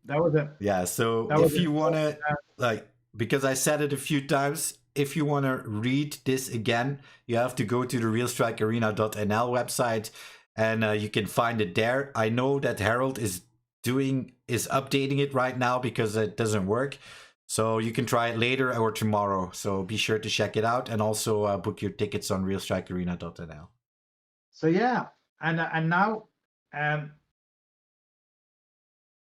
That was it. Yeah. So if you wanna because I said it a few times, if you wanna read this again, you have to go to the realstrikearena.nl website, and you can find it there. I know that Harold is updating it right now because it doesn't work. So you can try it later or tomorrow. So be sure to check it out, and also book your tickets on realstrikearena.nl. So yeah, and now,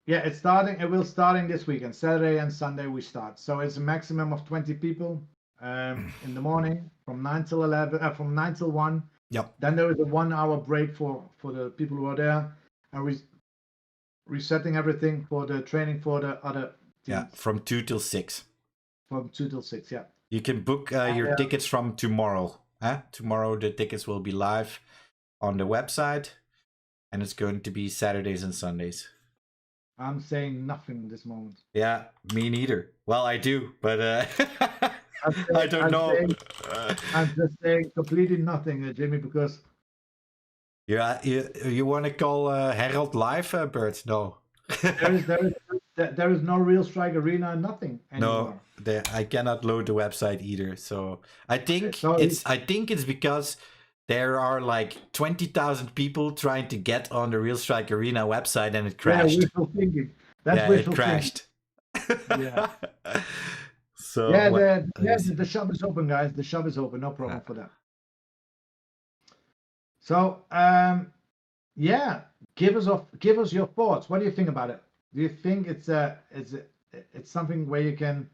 yeah, it's starting. It will starting this weekend, Saturday and Sunday we start. So it's a maximum of 20 people in the morning from 9 till 11, from 9 till 1. Yep. Then there is a 1 hour break for the people who are there, and resetting everything for the training for the other teams. Yeah, from 2 till 6. From 2 till 6, yeah. You can book your tickets from tomorrow. Tomorrow the tickets will be live on the website, and it's going to be Saturdays and Sundays. I'm saying nothing this moment. Yeah, me neither. Well, I do, but I'm I saying, don't I'm know. saying, I'm just saying completely nothing, Jimmy, because Yeah, you want to call Herald live, Bert? No. there is there is there is no Realstrike Arena, nothing No, anymore. I cannot load the website either. So So I think it's because there are like 20,000 people trying to get on the Real Strike Arena website and it yeah, crashed. wishful thinking. That's Yeah, it wishful thinking. crashed. Yeah. So Yeah, what? Let me yeah, see. the shop is open, guys. The shop is open, no Uh, problem for that. So, yeah, give us your thoughts. What do you think about it? Do you think it's something where you can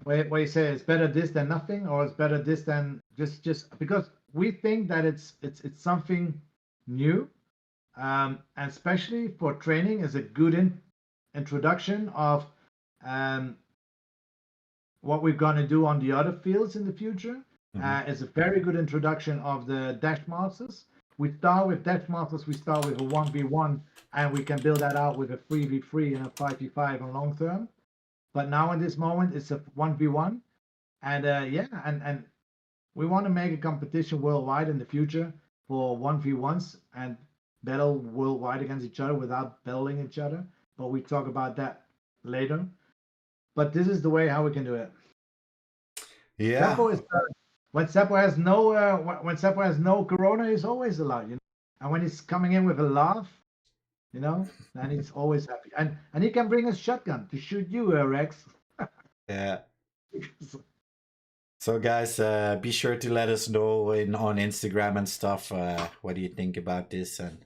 where you say it's better this than nothing, or it's better this than just because we think that it's something new, and especially for training is a good introduction of um, what we're going to do on the other fields in the future. mhm. It's a very good introduction of the Dash Masters. We start with Dash Masters, we start with a 1v1, and we can build that out with a 3v3 and a 5v5 on long term. But now in this moment, it's a 1v1. And yeah, and we want to make a competition worldwide in the future for 1v1s and battle worldwide against each other without battling each other. But we talk about that later. But this is the way how we can do it. Yeah, Seppo is when Seppo has no corona, he's always allowed, you know. And when he's coming in with a laugh, you know, then he's always happy. And he can bring a shotgun to shoot you, Rex. yeah. So guys, be sure to let us know on Instagram and stuff. What do you think about this, and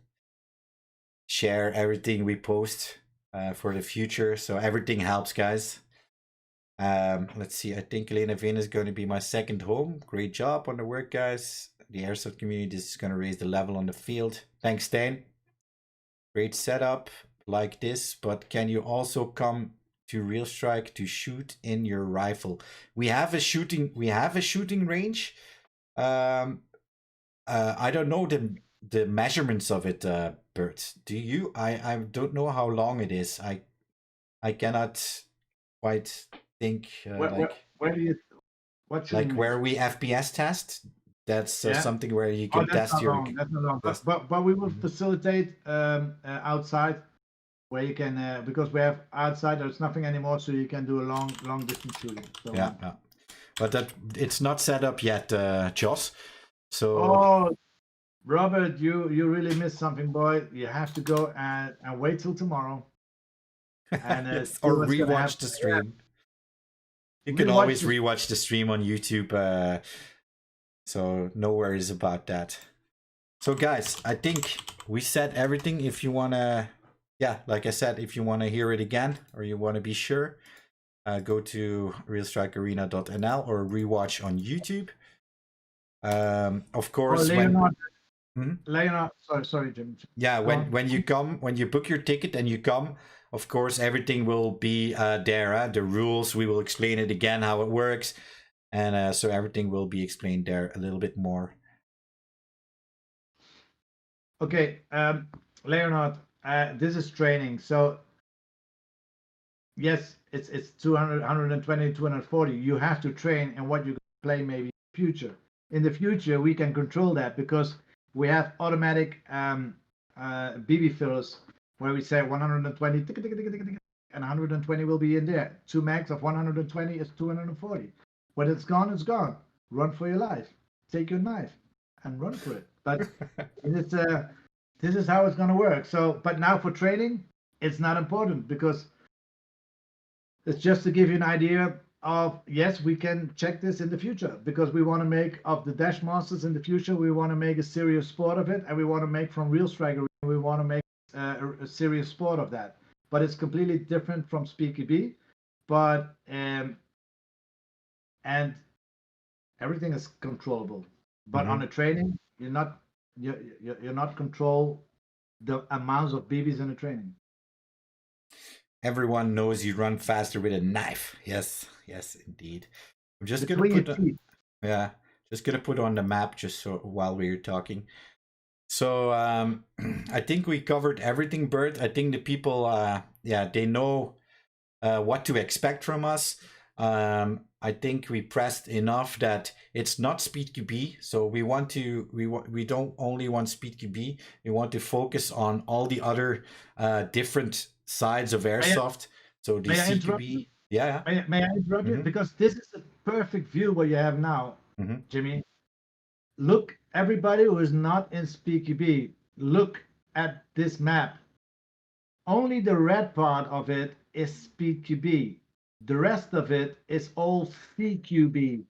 share everything we post for the future. So everything helps, guys. Let's see. I think Elena Vin is going to be my second home. Great job on the work, guys. The airsoft community is going to raise the level on the field. Thanks, Stan. Great setup like this, but can you also come to Realstrike to shoot in your rifle? We have a shooting range. I don't know the measurements of it, Bert. Do you? I don't know how long it is. I cannot quite think Where, where, where do you what shooting like range? where we FPS test. That's Yeah. something where you Oh, can that's test not your long. That's not long. test. But we will Mhm. facilitate outside where you can because we have outside there's nothing anymore, so you can do a long distance shooting. So Yeah, yeah. But that it's not set up yet, Joss. So oh, Robert, you really missed something, boy. You have to go and wait till tomorrow and yes, see or what's gonna happen. rewatch the Yeah, stream. You can rewatch always this. rewatch the stream on YouTube. So no worries about that. So guys, I think we said everything. If you wanna, yeah, like I said, if you wanna hear it again or you wanna be sure, go to realstrikearena.nl or rewatch on YouTube. Of Oh, course, Leonard, Mhm. Leonard. Sorry, Jim. Yeah, Go on. when you book your ticket and you come, of course, everything will be there. The rules, we will explain it again how it works, and so everything will be explained there a little bit more. Okay, Leonard, this is training. So yes, it's 200, 120, 240. You have to train and what you play maybe in the future. In the future, we can control that because we have automatic BB fillers where we say 120 and 120 will be in there. 2 mags of 120 is 240. When it's gone, it's gone. Run for your life. Take your knife and run for it. But this is how it's going to work. So, but now for training, it's not important because it's just to give you an idea of yes, we can check this in the future because we want to make of the Dash Masters in the future. We want to make a serious sport of it, and we want to make from Realstrike. We want to make a serious sport of that. But it's completely different from Speaky B. But and everything is controllable. But on Mhm. the training, you're not control the amounts of BBs in the training. Everyone knows you run faster with a knife. Yes, yes, indeed. I'm just gonna Between your put, teeth. yeah, just gonna put on the map just so while we're talking. So I think we covered everything, Bert. I think the people, they know what to expect from us. I think we pressed enough that it's not speed QB. So we don't only want speed QB. We want to focus on all the other different sides of airsoft. So the may I interrupt you? CQB, yeah. May I interrupt you? Because this is the perfect view what you have now, Jimmy. Look, everybody who is not in SpeedQB, look at this map. Only the red part of it is SpeedQB. The rest of it is all CQB.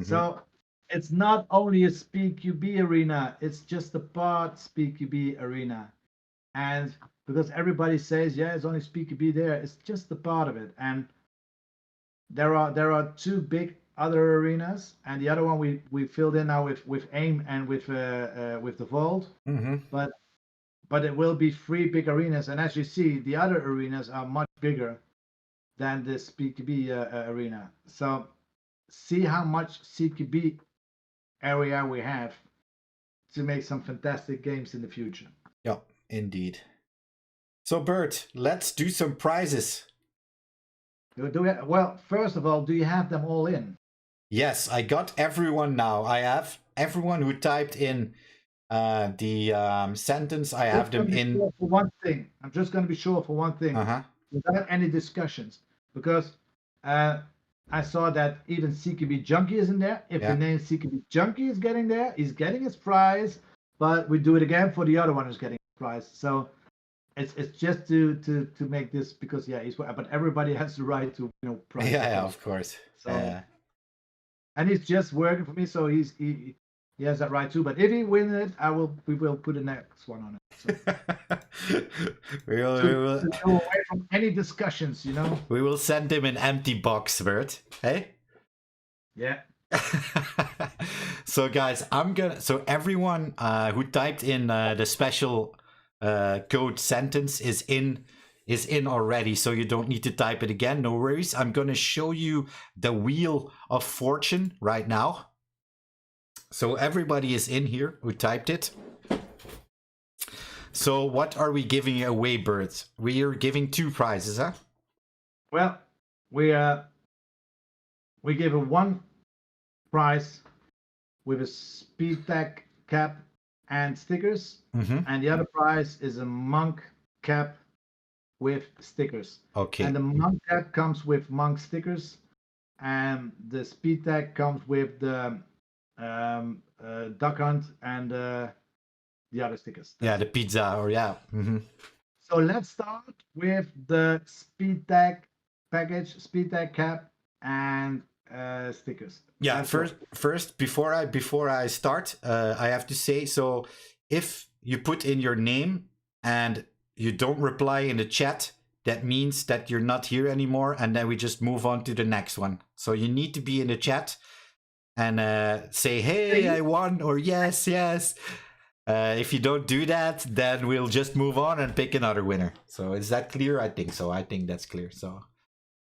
So it's not only a SpeedQB arena, it's just a part SpeedQB arena. And because everybody says, yeah, it's only SpeedQB there, it's just a part of it. And there are two big other arenas, and the other one we filled in now with AIM and with the Vault. But it will be 3 big arenas, and as you see, the other arenas are much bigger than the CQB arena. So see how much CQB area we have to make some fantastic games in the future. Yeah, indeed. So Bert, let's do some prizes. Well, first of all, do you have them all in? Yes, I got everyone now. I have everyone who typed in the sentence. I have them in. For one thing, I'm just going to be sure for one thing, without any discussions, because I saw that even CQB Junkie is in there. If the name CQB Junkie is getting there, he's getting his prize. But we do it again for the other one who's getting his prize. So it's just to make this, because but everybody has the right to prize. Yeah, of course. So and he's just working for me, so he has that right too. But if he wins it, we will put the next one on it. So. we will to go away from any discussions, We will send him an empty box, Bert. Hey? Yeah. So guys, so everyone who typed in the special code sentence is in already, so you don't need to type it again. No worries. I'm gonna show you the Wheel of Fortune right now. So everybody is in here who typed it. So what are we giving away, Bert? We are giving 2 prizes, huh? Well, we give a 1 prize with a speed tag cap and stickers, and the other prize is a monk cap with stickers. Okay. And the monk cap comes with monk stickers, and the speed tag comes with the duck hunt and the other stickers. Yeah, the pizza, or So let's start with the speed tag package, speed tag cap, and stickers. Yeah, first before I start, I have to say, so if you put in your name and you don't reply in the chat, that means that you're not here anymore, and then we just move on to the next one. So you need to be in the chat and say, hey, I won, or yes. If you don't do that, then we'll just move on and pick another winner. So is that clear? I think so. I think that's clear. So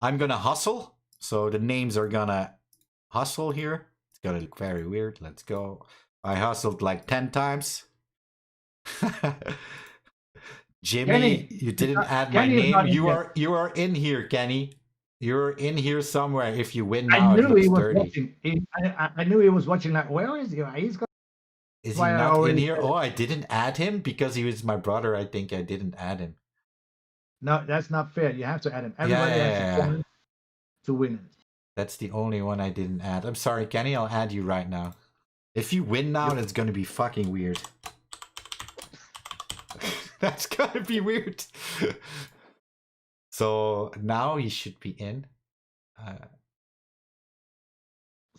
I'm gonna hustle. So the names are gonna hustle here. It's gonna look very weird. Let's go. I hustled like 10 times. Jimmy, Kenny, you didn't add Kenny my name. You are in here, Kenny. You're in here somewhere. If you win now, I knew he was 30. watching. I knew he was watching. Like, where is he? He's got. Is he not in here? Oh, I didn't add him because he was my brother. I think I didn't add him. No, that's not fair. You have to add him. Everybody has to win it. That's the only one I didn't add. I'm sorry, Kenny. I'll add you right now. If you win now, that's going to be fucking weird. That's going to be weird. So now he should be in.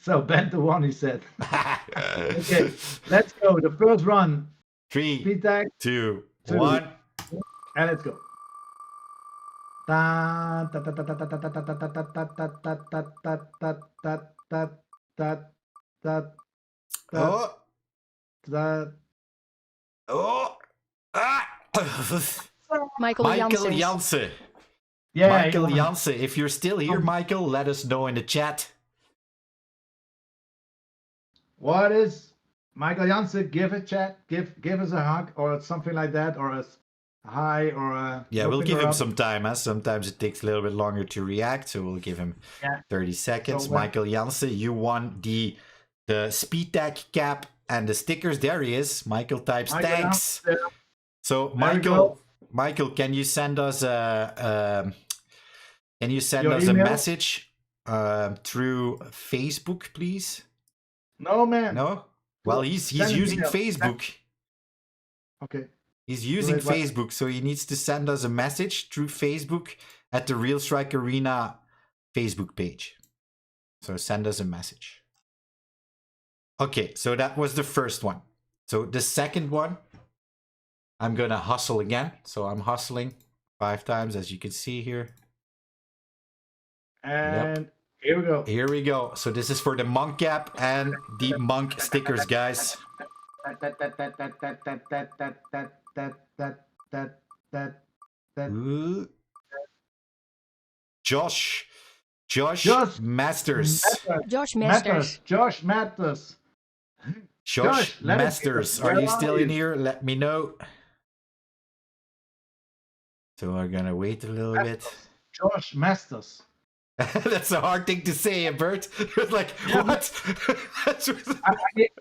So bet the one, he said. Okay, let's go. The first run. 3, 2, 1. And let's go. Michael Janssen. Yeah, Michael Janssen. If you're still here, Michael, let us know in the chat. What is Michael Janssen, give a chat, give us a hug or something like that, or a hi or a Yeah, no we'll give finger him up. some time. Sometimes it takes a little bit longer to react, so we'll give him 30 seconds. So, Michael Janssen, you won the speed tag cap and the stickers. There he is. Michael types Michael thanks. Janssen, So there we go. Michael, can you send us a Your email? message through Facebook, please? No, man. No. Well, he's using Facebook. Okay. He's using Facebook, so he needs to send us a message through Facebook at the Realstrike Arena Facebook page. So send us a message. Okay, so that was the first one. So the second one, I'm gonna hustle again. So I'm hustling 5 times, as you can see here. And here we go. Here we go. So this is for the monk cap and the monk stickers, guys. Ooh. Josh Masters. Josh Masters. Josh Masters. Josh Masters, are you still in here? Let me know. So we're gonna wait a little bit. Josh Masters. That's a hard thing to say, Bert. It's like, what?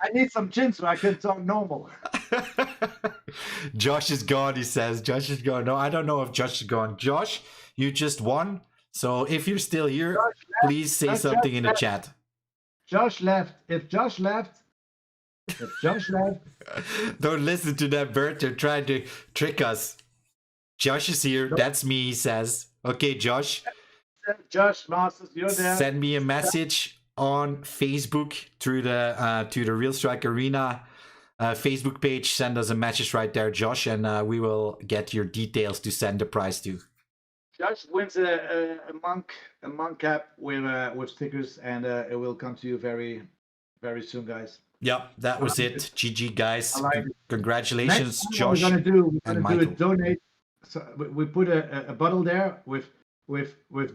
I need some gin so I can talk normal. Josh is gone, he says. Josh is gone. No, I don't know if Josh is gone. Josh, you just won. So if you're still here, please say something in the chat. Josh left. If Josh left. Don't listen to that, Bert. They're trying to trick us. Josh is here. That's me, he says. Okay, Josh. Josh Masters, you're there. Send me a message on Facebook through the to the Realstrike Arena Facebook page. Send us a message right there, Josh, and we will get your details to send the prize to. Josh wins a monk cap with stickers, and it will come to you very, very soon, guys. Yep, that was it. GG, guys. Like Congratulations, Josh. We're gonna do Michael. a donate. So we put a bottle there with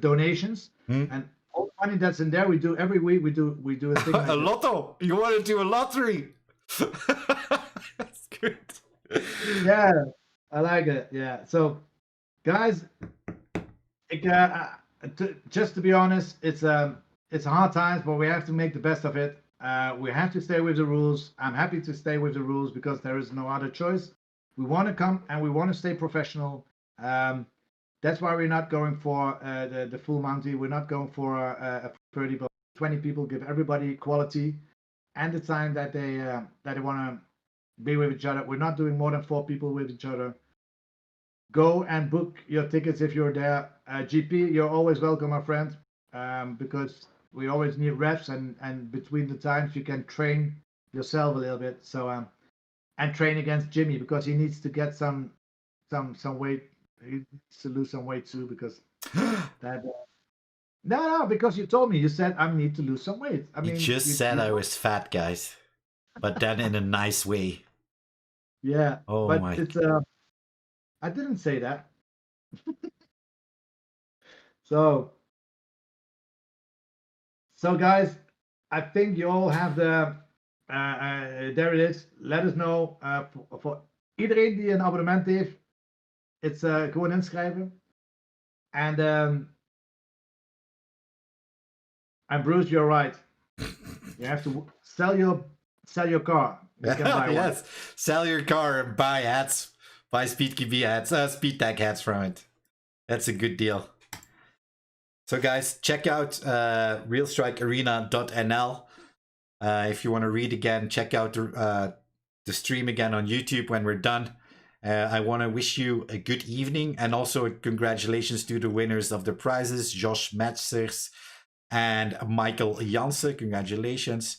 donations, and all the money that's in there, we do every week. We do a thing. Like a lotto. You want to do a lottery? That's good. Yeah, I like it. Yeah. So, guys, just to be honest, it's hard times, but we have to make the best of it. We have to stay with the rules. I'm happy to stay with the rules because there is no other choice. We want to come and we want to stay professional. That's why we're not going for the full Monty. We're not going for a 30 but 20 people. Give everybody quality and the time that they want to be with each other. We're not doing more than 4 people with each other. Go and book your tickets if you're there. GP, you're always welcome, my friend, because we always need reps, and between the times you can train yourself a little bit. So and train against Jimmy because he needs to get some weight. He needs to lose some weight too because that. No, because you told me. You said I need to lose some weight. I mean, you just said I was fat, guys, but then in a nice way. Yeah. Oh but my. It's I didn't say that. So guys, I think you all have the. There it is. Let us know voor iedereen die een abonnement heeft. It's gewoon inschrijven. And Bruce, you're right. You have to sell your car. You can buy yes, one. sell your car and buy hats. Buy SpeedKB hats, Speed Tag hats from it. That's a good deal. So guys, check out realstrikearena.nl. If you want to read again, check out the stream again on YouTube when we're done. I want to wish you a good evening and also congratulations to the winners of the prizes, Josh Metzers and Michael Janssen. Congratulations.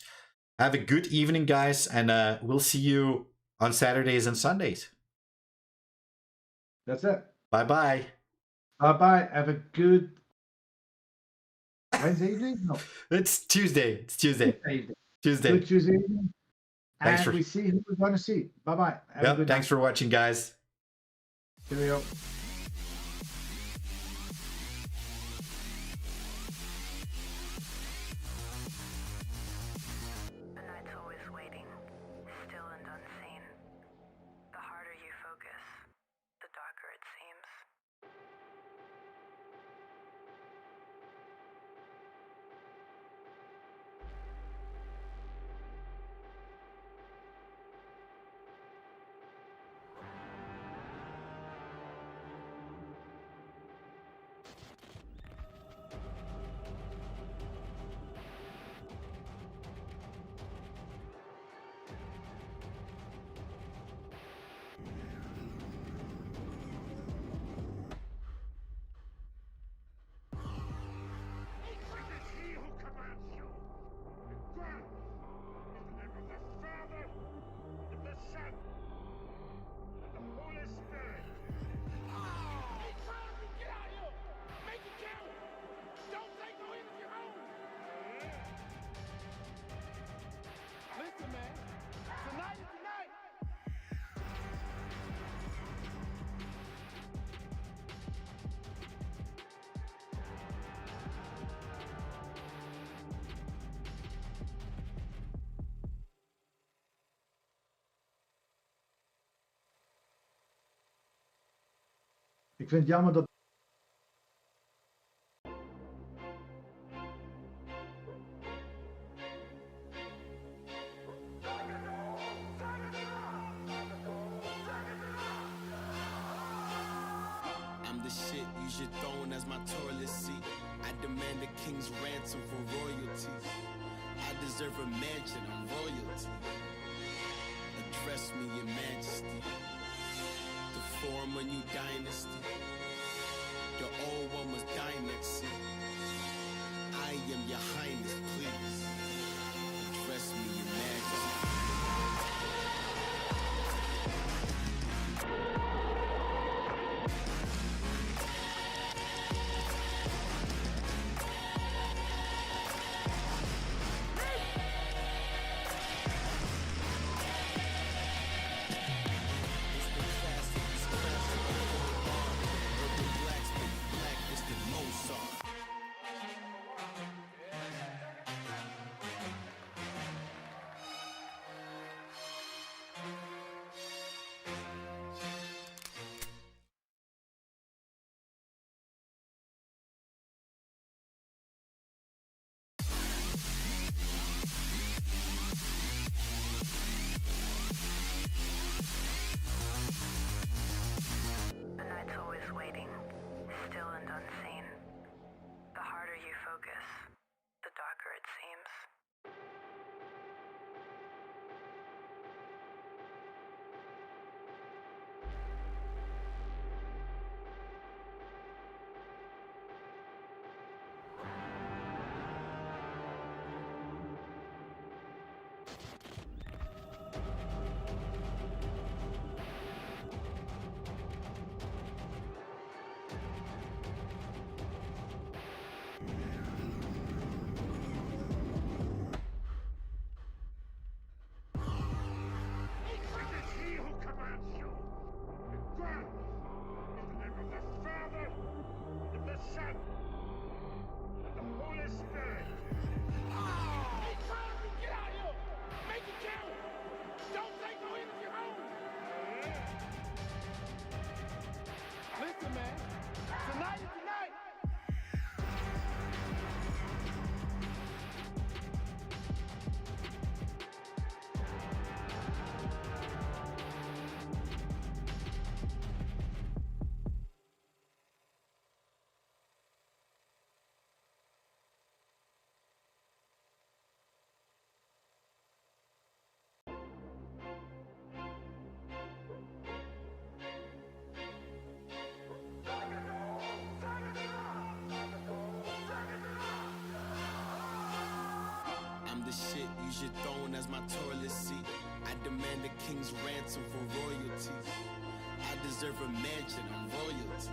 Have a good evening, guys, and we'll see you on Saturdays and Sundays. That's it. Bye-bye. Bye-bye. Have a good Wednesday evening? No. It's Tuesday. It's Tuesday. Tuesday. Good Tuesday evening. Thanks and we see who we're going to see. Bye-bye. Yep, thanks for watching, guys. Cheerio. The night's always waiting, Ik vind het jammer dat... I'm the shit you should throne as my toilet seat. I demand a king's ransom for royalty. I deserve a mansion on royalty. Address me, your majesty. To form a new dynasty. The old one was dynasty. I am your highness, please. Address me, your majesty. The night's always waiting, still and unseen. The harder you focus, the darker it seems. I'm the shit you should throne as my toilet seat. I demand a king's ransom for royalty. I deserve a mansion on royalty.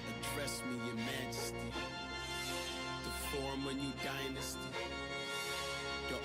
Address me, your majesty. To form a new dynasty. The